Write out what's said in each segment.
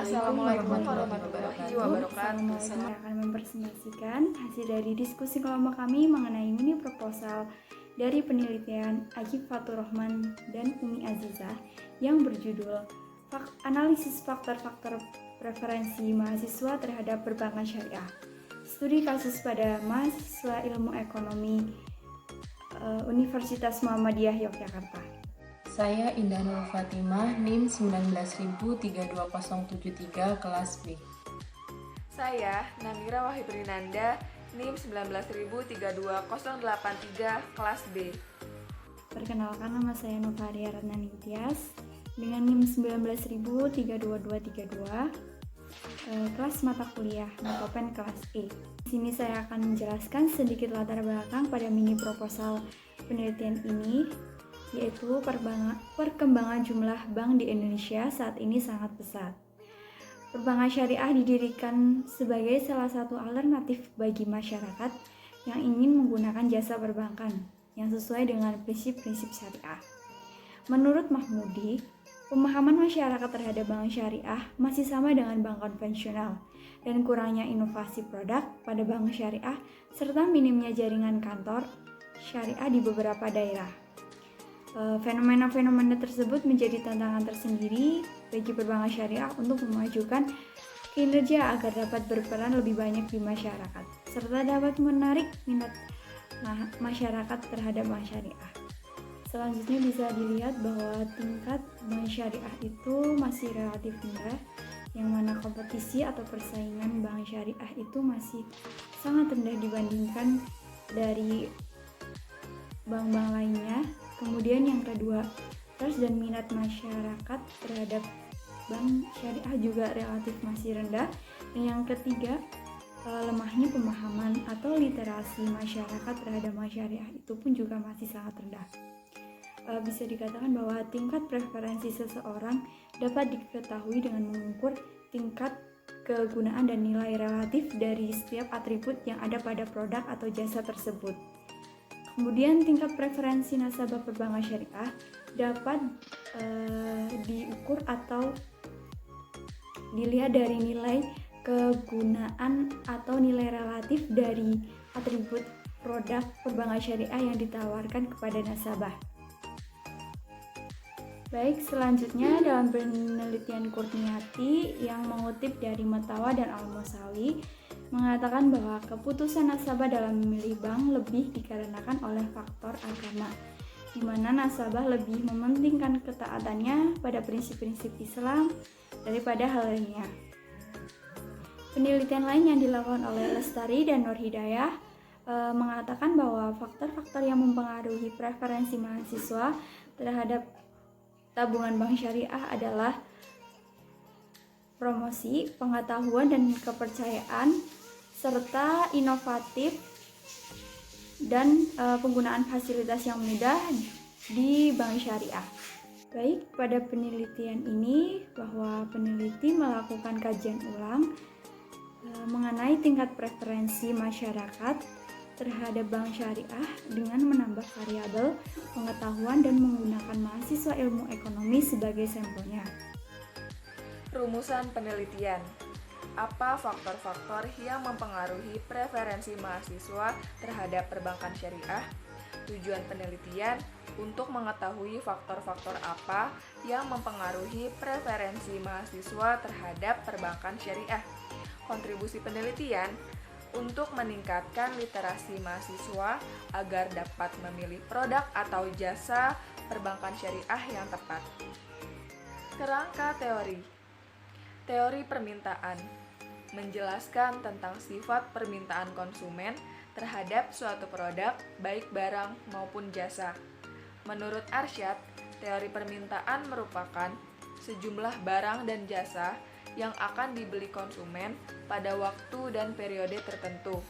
Assalamualaikum warahmatullahi wabarakatuh. Saya akan mempresentasikan hasil dari diskusi kelompok kami mengenai mini proposal dari penelitian Agif Fatur Rahman dan Umi Azizah yang berjudul Analisis Faktor-Faktor Preferensi Mahasiswa Terhadap Perbankan Syariah. Studi kasus pada mahasiswa ilmu ekonomi Universitas Muhammadiyah Yogyakarta. Saya Indah Nur Fatimah, NIM 1903273 kelas B. Saya Namira Wahibrinanda, NIM 1903283 kelas B. Perkenalkan, nama saya Novaria Ratnani Tias dengan NIM 1903232 kelas mata kuliah Matopen kelas E. Di sini saya akan menjelaskan sedikit latar belakang pada mini proposal penelitian ini, yaitu perkembangan jumlah bank di Indonesia saat ini sangat pesat. Perbankan syariah didirikan sebagai salah satu alternatif bagi masyarakat yang ingin menggunakan jasa perbankan yang sesuai dengan prinsip-prinsip syariah. Menurut Mahmudi, pemahaman masyarakat terhadap bank syariah masih sama dengan bank konvensional dan kurangnya inovasi produk pada bank syariah serta minimnya jaringan kantor syariah di beberapa daerah. Fenomena-fenomena tersebut menjadi tantangan tersendiri bagi perbankan syariah untuk memajukan kinerja agar dapat berperan lebih banyak di masyarakat, serta dapat menarik minat masyarakat terhadap bank syariah. Selanjutnya bisa dilihat bahwa tingkat bank syariah itu masih relatif rendah, yang mana kompetisi atau persaingan bank syariah itu masih sangat rendah dibandingkan dari bank-bank lainnya. Kemudian yang kedua, trust dan minat masyarakat terhadap bank syariah juga relatif masih rendah. Dan yang ketiga, lemahnya pemahaman atau literasi masyarakat terhadap bank syariah itu pun juga masih sangat rendah. Bisa dikatakan bahwa tingkat preferensi seseorang dapat diketahui dengan mengukur tingkat kegunaan dan nilai relatif dari setiap atribut yang ada pada produk atau jasa tersebut. Kemudian tingkat preferensi nasabah perbankan syariah dapat diukur atau dilihat dari nilai kegunaan atau nilai relatif dari atribut produk perbankan syariah yang ditawarkan kepada nasabah. Baik, selanjutnya dalam penelitian Kurniati yang mengutip dari Matawa dan Al-Musawi mengatakan bahwa keputusan nasabah dalam memilih bank lebih dikarenakan oleh faktor agama, di mana nasabah lebih mementingkan ketaatannya pada prinsip-prinsip Islam daripada hal lainnya. Penelitian lain yang dilakukan oleh Lestari dan Nur Hidayah mengatakan bahwa faktor-faktor yang mempengaruhi preferensi mahasiswa terhadap tabungan bank syariah adalah promosi, pengetahuan dan kepercayaan, serta inovatif dan penggunaan fasilitas yang mudah di bank syariah. Baik, pada penelitian ini bahwa peneliti melakukan kajian ulang mengenai tingkat preferensi masyarakat terhadap bank syariah dengan menambah variabel pengetahuan dan menggunakan mahasiswa ilmu ekonomi sebagai sampelnya. Rumusan penelitian. Apa faktor-faktor yang mempengaruhi preferensi mahasiswa terhadap perbankan syariah? Tujuan penelitian untuk mengetahui faktor-faktor apa yang mempengaruhi preferensi mahasiswa terhadap perbankan syariah. Kontribusi penelitian untuk meningkatkan literasi mahasiswa agar dapat memilih produk atau jasa perbankan syariah yang tepat. Kerangka teori. Teori permintaan menjelaskan tentang sifat permintaan konsumen terhadap suatu produk, baik barang maupun jasa. Menurut Arsyad, teori permintaan merupakan sejumlah barang dan jasa yang akan dibeli konsumen pada waktu dan periode tertentu.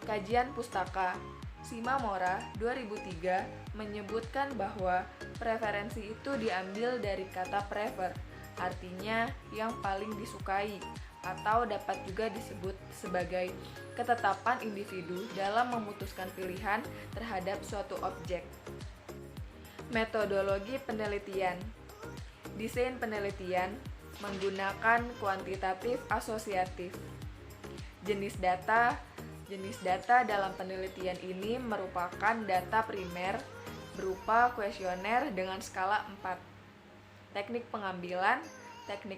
Kajian Pustaka Simamora 2003 menyebutkan bahwa preferensi itu diambil dari kata prefer, artinya yang paling disukai, atau dapat juga disebut sebagai ketetapan individu dalam memutuskan pilihan terhadap suatu objek. Metodologi penelitian. Desain penelitian menggunakan kuantitatif asosiatif. Jenis data dalam penelitian ini merupakan data primer berupa kuesioner dengan skala 4. Teknik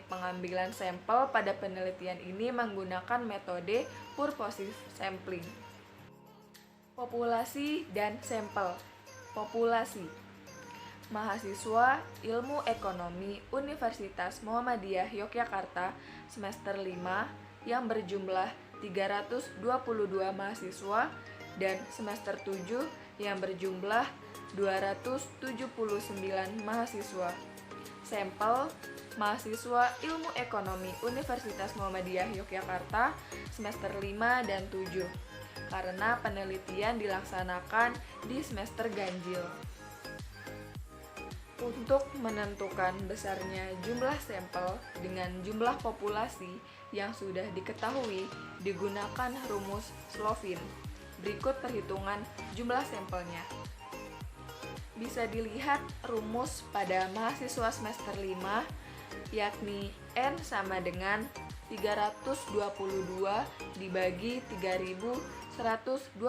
pengambilan sampel pada penelitian ini menggunakan metode purposive sampling. Populasi dan sampel. Populasi. Mahasiswa Ilmu Ekonomi Universitas Muhammadiyah Yogyakarta semester 5 yang berjumlah 322 mahasiswa dan semester 7 yang berjumlah 279 mahasiswa. Sampel mahasiswa Ilmu Ekonomi Universitas Muhammadiyah Yogyakarta semester 5 dan 7 karena penelitian dilaksanakan di semester ganjil. Untuk menentukan besarnya jumlah sampel dengan jumlah populasi yang sudah diketahui digunakan rumus Slovin. Berikut perhitungan jumlah sampelnya. Bisa dilihat rumus pada mahasiswa semester 5, yakni N sama dengan 322 dibagi 3128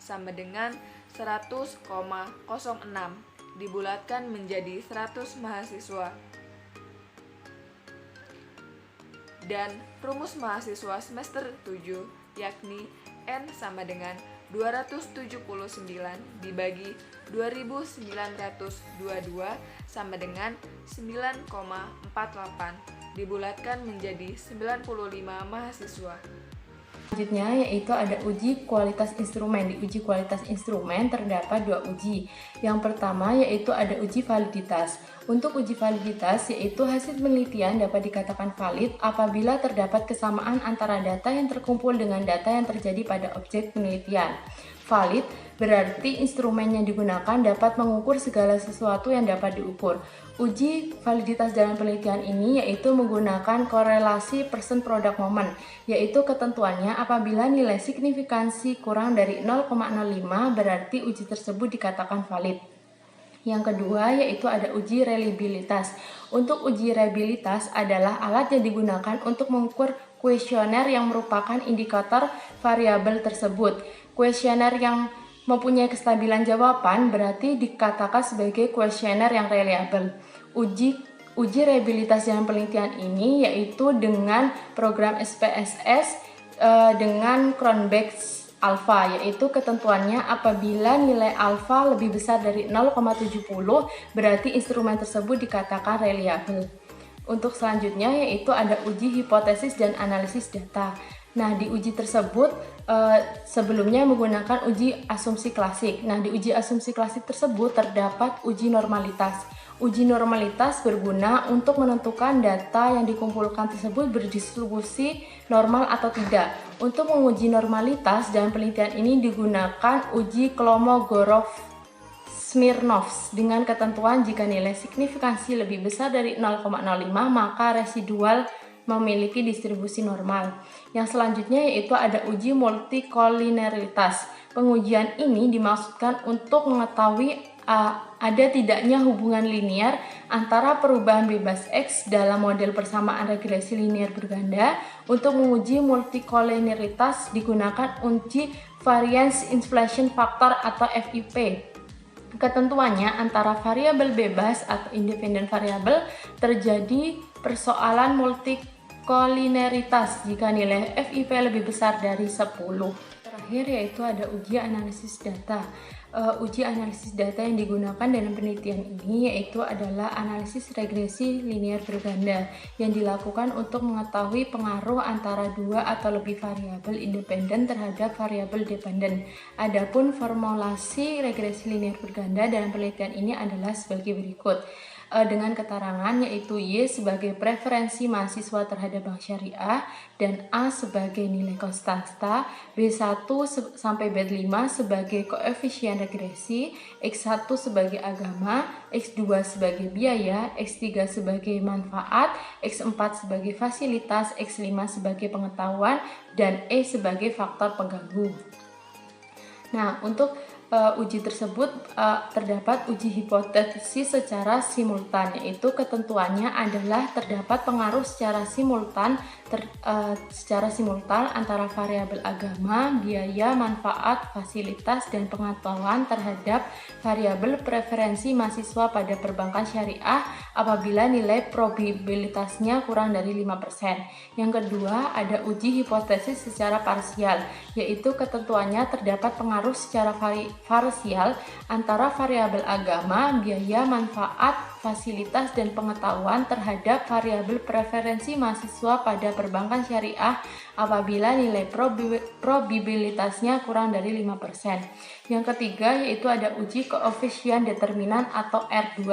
sama dengan 100,06 dibulatkan menjadi 100 mahasiswa. Dan rumus mahasiswa semester 7 yakni N sama dengan 279 dibagi 2922 sama dengan 9,48 dibulatkan menjadi 95 mahasiswa. Selanjutnya yaitu ada uji kualitas instrumen. Di uji kualitas instrumen terdapat 2 uji. Yang pertama yaitu ada uji validitas. Untuk uji validitas yaitu hasil penelitian dapat dikatakan valid apabila terdapat kesamaan antara data yang terkumpul dengan data yang terjadi pada objek penelitian. Valid berarti instrumen yang digunakan dapat mengukur segala sesuatu yang dapat diukur. Uji validitas dalam penelitian ini yaitu menggunakan korelasi persen product moment, yaitu ketentuannya apabila nilai signifikansi kurang dari 0,05 berarti uji tersebut dikatakan valid. Yang kedua yaitu ada uji reliabilitas. Untuk uji reliabilitas adalah alat yang digunakan untuk mengukur kuesioner yang merupakan indikator variabel tersebut. Kuesioner yang mempunyai kestabilan jawaban berarti dikatakan sebagai kuesioner yang reliable. Uji reliabilitas dalam penelitian ini yaitu dengan program SPSS dengan Cronbach alpha, yaitu ketentuannya apabila nilai alpha lebih besar dari 0,70 berarti instrumen tersebut dikatakan reliable. Untuk selanjutnya yaitu ada uji hipotesis dan analisis data. Nah, di uji tersebut sebelumnya menggunakan uji asumsi klasik. Nah, di uji asumsi klasik tersebut terdapat uji normalitas. Uji normalitas berguna untuk menentukan data yang dikumpulkan tersebut berdistribusi normal atau tidak. Untuk menguji normalitas dalam penelitian ini digunakan uji Kolmogorov-Smirnov dengan ketentuan jika nilai signifikansi lebih besar dari 0,05 maka residual memiliki distribusi normal. Yang selanjutnya yaitu ada uji multikolinearitas. Pengujian ini dimaksudkan untuk mengetahui ada tidaknya hubungan linear antara perubahan bebas X dalam model persamaan regresi linear berganda. Untuk menguji multikolinearitas digunakan uji variance inflation factor atau FIP. Ketentuannya antara variabel bebas atau independent variabel terjadi persoalan multikolinearitas jika nilai FIP lebih besar dari 10. Terakhir yaitu ada uji analisis data. Uji analisis data yang digunakan dalam penelitian ini yaitu adalah analisis regresi linear berganda yang dilakukan untuk mengetahui pengaruh antara 2 atau lebih variabel independen terhadap variabel dependen. Adapun formulasi regresi linear berganda dalam penelitian ini adalah sebagai berikut. Dengan keterangan yaitu Y sebagai preferensi mahasiswa terhadap bank syariah dan A sebagai nilai konstanta, B1 sampai B5 sebagai koefisien regresi, X1 sebagai agama, X2 sebagai biaya, X3 sebagai manfaat, X4 sebagai fasilitas, X5 sebagai pengetahuan, dan E sebagai faktor pengganggu. Nah, untuk uji tersebut terdapat uji hipotesis secara simultan, yaitu ketentuannya adalah terdapat pengaruh secara simultan antara variabel agama, biaya, manfaat, fasilitas, dan pengetahuan terhadap variabel preferensi mahasiswa pada perbankan syariah apabila nilai probabilitasnya kurang dari 5%. Yang kedua, ada uji hipotesis secara parsial, yaitu ketentuannya terdapat pengaruh secara parsial antara variabel agama, biaya, manfaat, fasilitas, dan pengetahuan terhadap variabel preferensi mahasiswa pada perbankan syariah apabila nilai probabilitasnya kurang dari 5%. Yang ketiga yaitu ada uji koefisien determinan atau R2,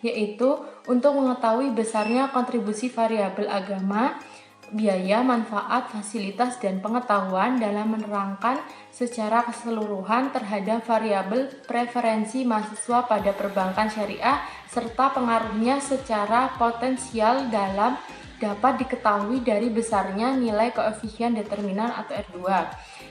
yaitu untuk mengetahui besarnya kontribusi variabel agama, biaya, manfaat, fasilitas, dan pengetahuan dalam menerangkan secara keseluruhan terhadap variabel preferensi mahasiswa pada perbankan syariah serta pengaruhnya secara potensial dapat diketahui dari besarnya nilai koefisien determinan atau R2.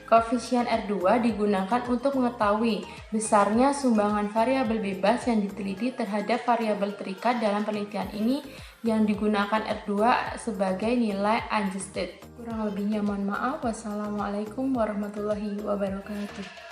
Koefisien R2 digunakan untuk mengetahui besarnya sumbangan variabel bebas yang diteliti terhadap variabel terikat. Dalam penelitian ini yang digunakan R2 sebagai nilai adjusted. Kurang lebihnya mohon maaf. Wassalamualaikum warahmatullahi wabarakatuh.